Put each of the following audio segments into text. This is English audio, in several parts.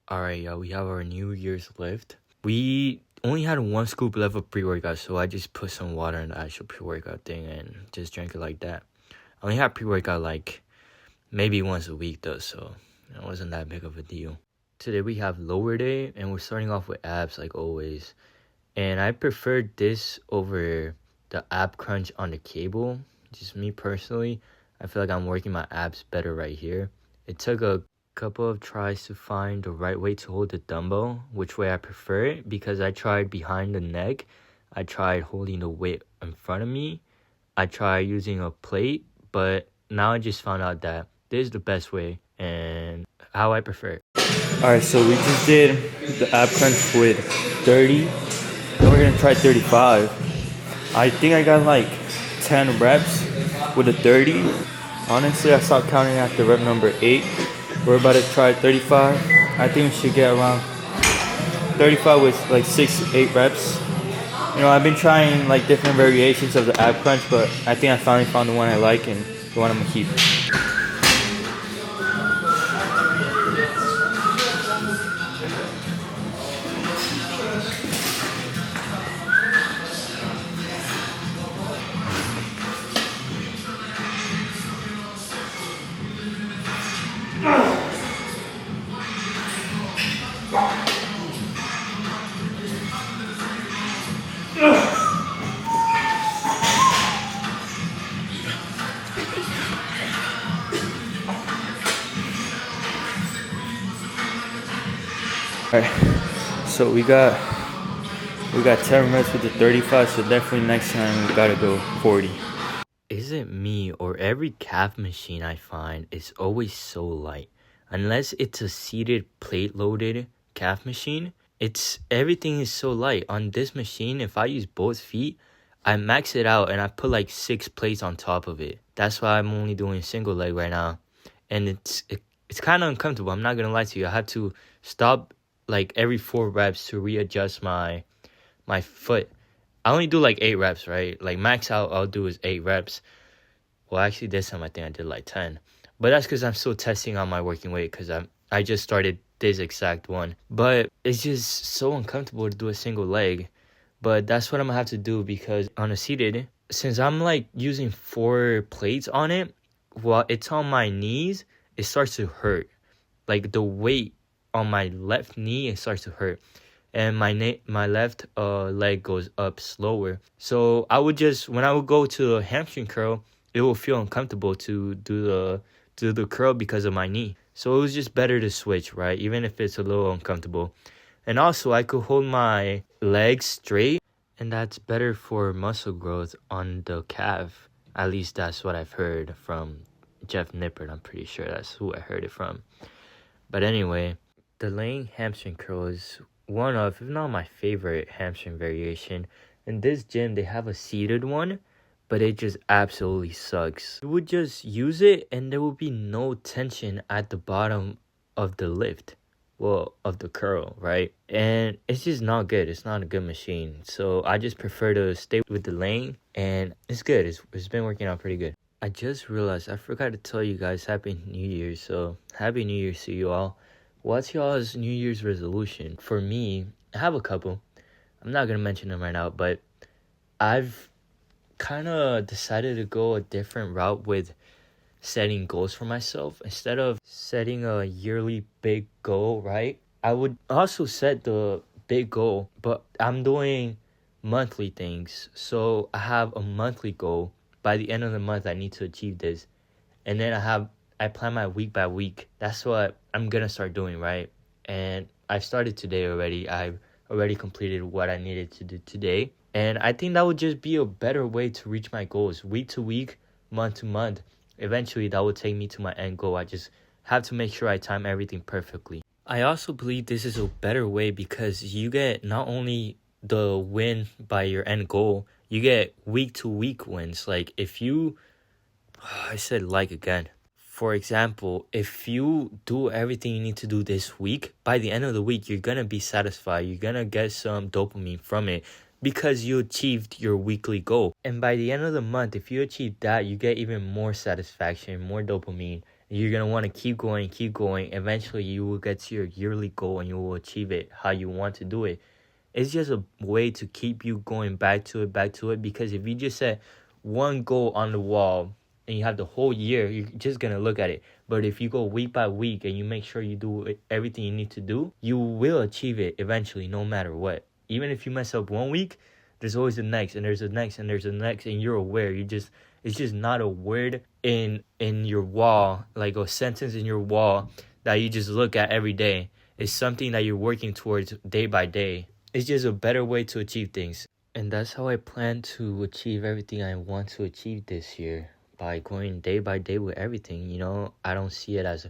Alright, y'all, we have our New Year's lift. We only had one scoop left of pre-workout, so I just put some water in the actual pre-workout thing and just drank it like that. I only had pre-workout like maybe once a week though, so it wasn't that big of a deal. Today we have lower day and we're starting off with abs like always. And I preferred this over the ab crunch on the cable. Just me personally, I feel like I'm working my abs better right here. It took a couple of tries to find the right way to hold the dumbbell, which way I prefer it, because I tried behind the neck, I tried holding the weight in front of me, I tried using a plate, but now I just found out that this is the best way and how I prefer it. Alright, so we just did the ab crunch with 30, then we're gonna try 35. I think I got like 10 reps with a 30. Honestly, I stopped counting after rep number 8. We're about to try 35. I think we should get around 35 with like 6 to 8 reps. You know, I've been trying like different variations of the ab crunch, but I think I finally found the one I like and the one I'm gonna keep. Alright, so we got 10 reps with the 35, so definitely next time we gotta go 40. Is it me or every calf machine I find is always so light? Unless it's a seated plate loaded calf machine, everything is so light. On this machine, if I use both feet, I max it out and I put like 6 plates on top of it. That's why I'm only doing single leg right now. And it's kind of uncomfortable. I'm not gonna lie to you. I had to stop like every 4 reps to readjust my foot. I only do like 8 reps, right? Like max out I'll do is 8 reps. Well, actually this time I think I did like 10. But that's because I'm still testing on my working weight because I just started this exact one. But it's just so uncomfortable to do a single leg. But that's what I'm gonna have to do because on a seated, since I'm like using 4 plates on it, while it's on my knees, it starts to hurt. Like the weight on my left knee, it starts to hurt. And my left leg goes up slower. So I would just, when I would go to a hamstring curl, it will feel uncomfortable to do the curl because of my knee. So it was just better to switch, right? Even if it's a little uncomfortable. And also I could hold my legs straight, and that's better for muscle growth on the calf. At least that's what I've heard from Jeff Nippert. I'm pretty sure that's who I heard it from. But anyway, the laying hamstring curl is one of, if not my favorite hamstring variation. In this gym, they have a seated one, but it just absolutely sucks. You would just use it and there would be no tension at the bottom of the lift. Well, of the curl, right? And it's just not good. It's not a good machine. So I just prefer to stay with the laying, and it's good. It's been working out pretty good. I just realized I forgot to tell you guys Happy New Year. So Happy New Year to you all. What's y'all's New Year's resolution? For me, I have a couple. I'm not going to mention them right now, but I've kind of decided to go a different route with setting goals for myself. Instead of setting a yearly big goal, right? I would also set the big goal, but I'm doing monthly things. So I have a monthly goal. By the end of the month, I need to achieve this. And then I plan my week by week. That's what I'm gonna start doing, right? And I've started today already. I've already completed what I needed to do today. And I think that would just be a better way to reach my goals week to week, month to month. Eventually, that will take me to my end goal. I just have to make sure I time everything perfectly. I also believe this is a better way because you get not only the win by your end goal, you get week to week wins. Like if you, I said like again. For example, if you do everything you need to do this week, by the end of the week, you're going to be satisfied. You're going to get some dopamine from it because you achieved your weekly goal. And by the end of the month, if you achieve that, you get even more satisfaction, more dopamine. You're going to want to keep going, keep going. Eventually, you will get to your yearly goal and you will achieve it how you want to do it. It's just a way to keep you going back to it. Because if you just set one goal on the wall and you have the whole year, you're just going to look at it. But if you go week by week and you make sure you do everything you need to do, you will achieve it eventually, no matter what. Even if you mess up 1 week, there's always the next, and there's the next, and there's the next, and you're aware. It's just not a word in your wall, like a sentence in your wall that you just look at every day. It's something that you're working towards day by day. It's just a better way to achieve things. And that's how I plan to achieve everything I want to achieve this year, by going day by day with everything. I don't see it as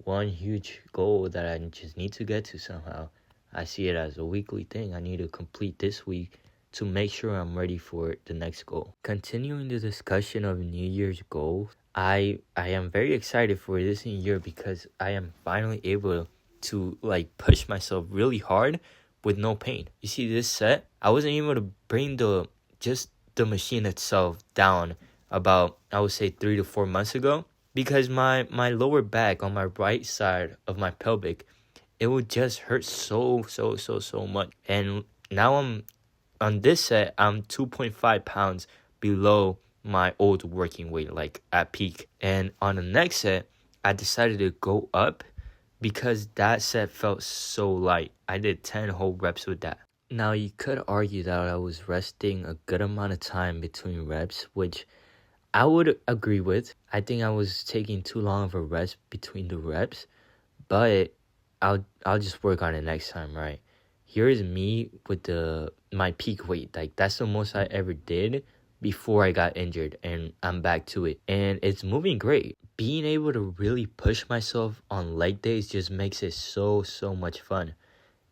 one huge goal that I just need to get to somehow. I see it as a weekly thing. I need to complete this week to make sure I'm ready for the next goal. Continuing the discussion of New Year's goals, I am very excited for this new year because I am finally able to push myself really hard with no pain. You see, this set, I wasn't able to bring the machine itself down about, I would say, 3 to 4 months ago, because my lower back on my right side of my pelvic, it would just hurt so much. And now on this set, I'm 2.5 pounds below my old working weight, like at peak. And on the next set, I decided to go up because that set felt so light. I did 10 whole reps with that. Now, you could argue that I was resting a good amount of time between reps, which I would agree with. I think I was taking too long of a rest between the reps, but I'll just work on it next time, right? Here's me with my peak weight. That's the most I ever did before I got injured, and I'm back to it. And it's moving great. Being able to really push myself on leg days just makes it so much fun.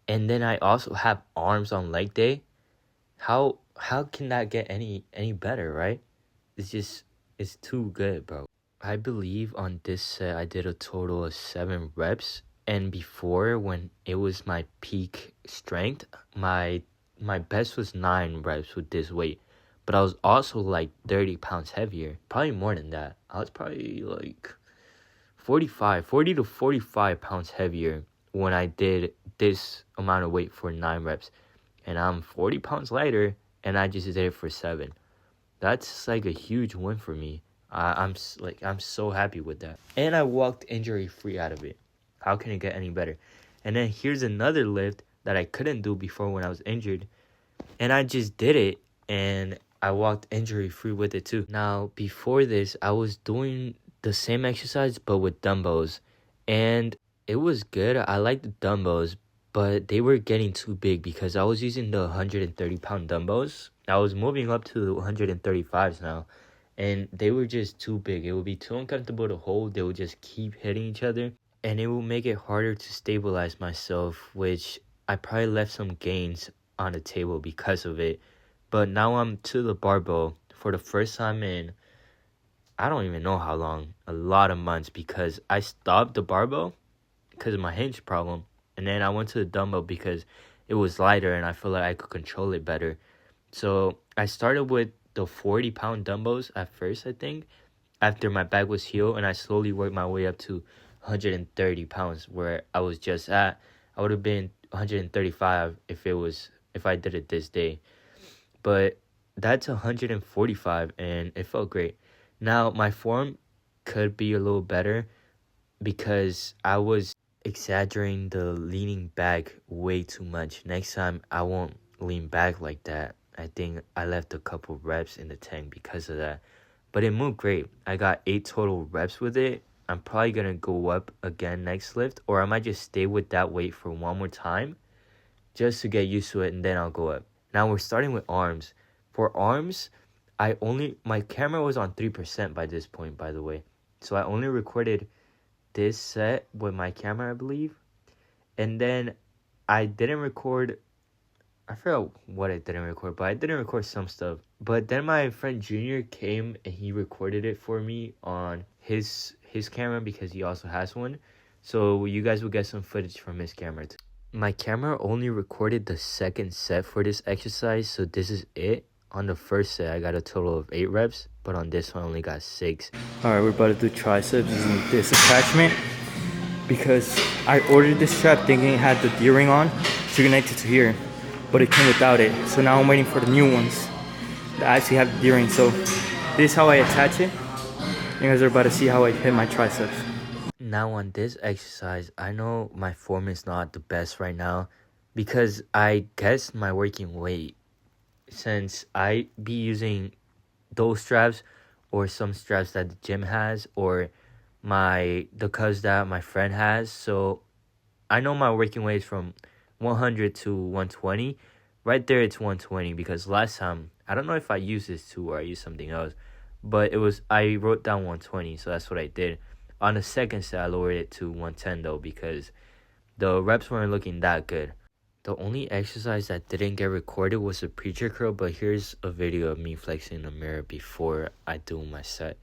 And then I also have arms on leg day. How can that get any better, right? It's too good, bro. I believe on this set I did a total of 7 reps. And before, when it was my peak strength, my best was 9 reps with this weight. But I was also 30 pounds heavier. Probably more than that. I was probably 40 to 45 pounds heavier when I did this amount of weight for 9 reps. And I'm 40 pounds lighter, and I just did it for 7. That's a huge win for me. I'm so happy with that. And I walked injury free out of it. How can it get any better? And then here's another lift that I couldn't do before when I was injured. And I just did it, and I walked injury free with it too. Now, before this, I was doing the same exercise but with dumbbells. And it was good. I liked the dumbbells, but they were getting too big because I was using the 130-pound dumbbells. I was moving up to 135s now, and they were just too big. It would be too uncomfortable to hold. They would just keep hitting each other, and it will make it harder to stabilize myself, which I probably left some gains on the table because of it. But now I'm to the barbell for the first time in, I don't even know how long, a lot of months, because I stopped the barbell because of my hinge problem. And then I went to the dumbbell because it was lighter and I feel like I could control it better. So I started with the 40-pound dumbbells at first, I think, after my back was healed, and I slowly worked my way up to 130 pounds where I was just at. I would have been 135 if I did it this day. But that's 145, and it felt great. Now, my form could be a little better because I was exaggerating the leaning back way too much. Next time, I won't lean back like that. I think I left a couple reps in the tank because of that. But it moved great. I got 8 total reps with it. I'm probably going to go up again next lift, or I might just stay with that weight for one more time just to get used to it, and then I'll go up. Now we're starting with arms. For arms, my camera was on 3% by this point, by the way. So I only recorded this set with my camera, I believe. And then I didn't record, I forgot what I didn't record, but I didn't record some stuff. But then my friend Junior came and he recorded it for me on his camera because he also has one. So you guys will get some footage from his camera too. My camera only recorded the second set for this exercise, so this is it on the first set, I got a total of 8 reps, but on this one, I only got 6. Alright, we're about to do triceps using this attachment because I ordered this strap thinking it had the D-ring on to connect it to here, but it came without it. So now I'm waiting for the new ones that actually have the D-ring. So this is how I attach it. You guys are about to see how I hit my triceps. Now on this exercise, I know my form is not the best right now because I guess my working weight, since I be using those straps or some straps that the gym has or the cuts that my friend has. So I know my working weight is from 100 to 120. Right there it's 120 because last time, I don't know if I used this too or I used something else, but I wrote down 120, so that's what I did. On the second set, I lowered it to 110 though because the reps weren't looking that good. The only exercise that didn't get recorded was a preacher curl, but here's a video of me flexing in the mirror before I do my set.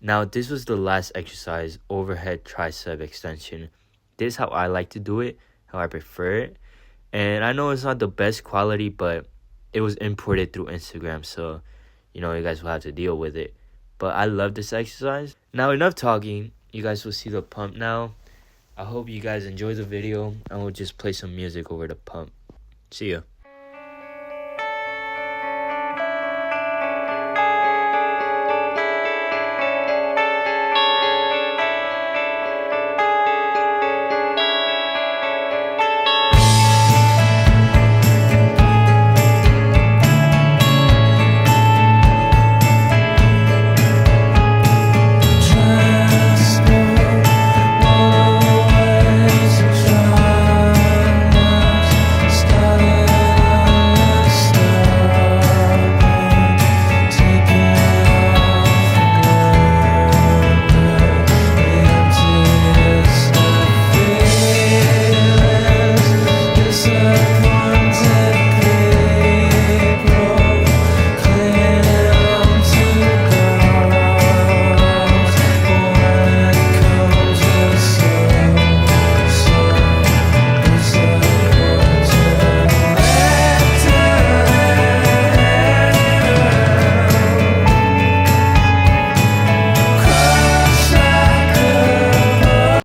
Now, this was the last exercise, overhead tricep extension. This is how I like to do it, how I prefer it. And I know it's not the best quality, but it was imported through Instagram, so, you guys will have to deal with it. But I love this exercise. Now, enough talking. You guys will see the pump now. I hope you guys enjoy the video. I will just play some music over the pump. See ya.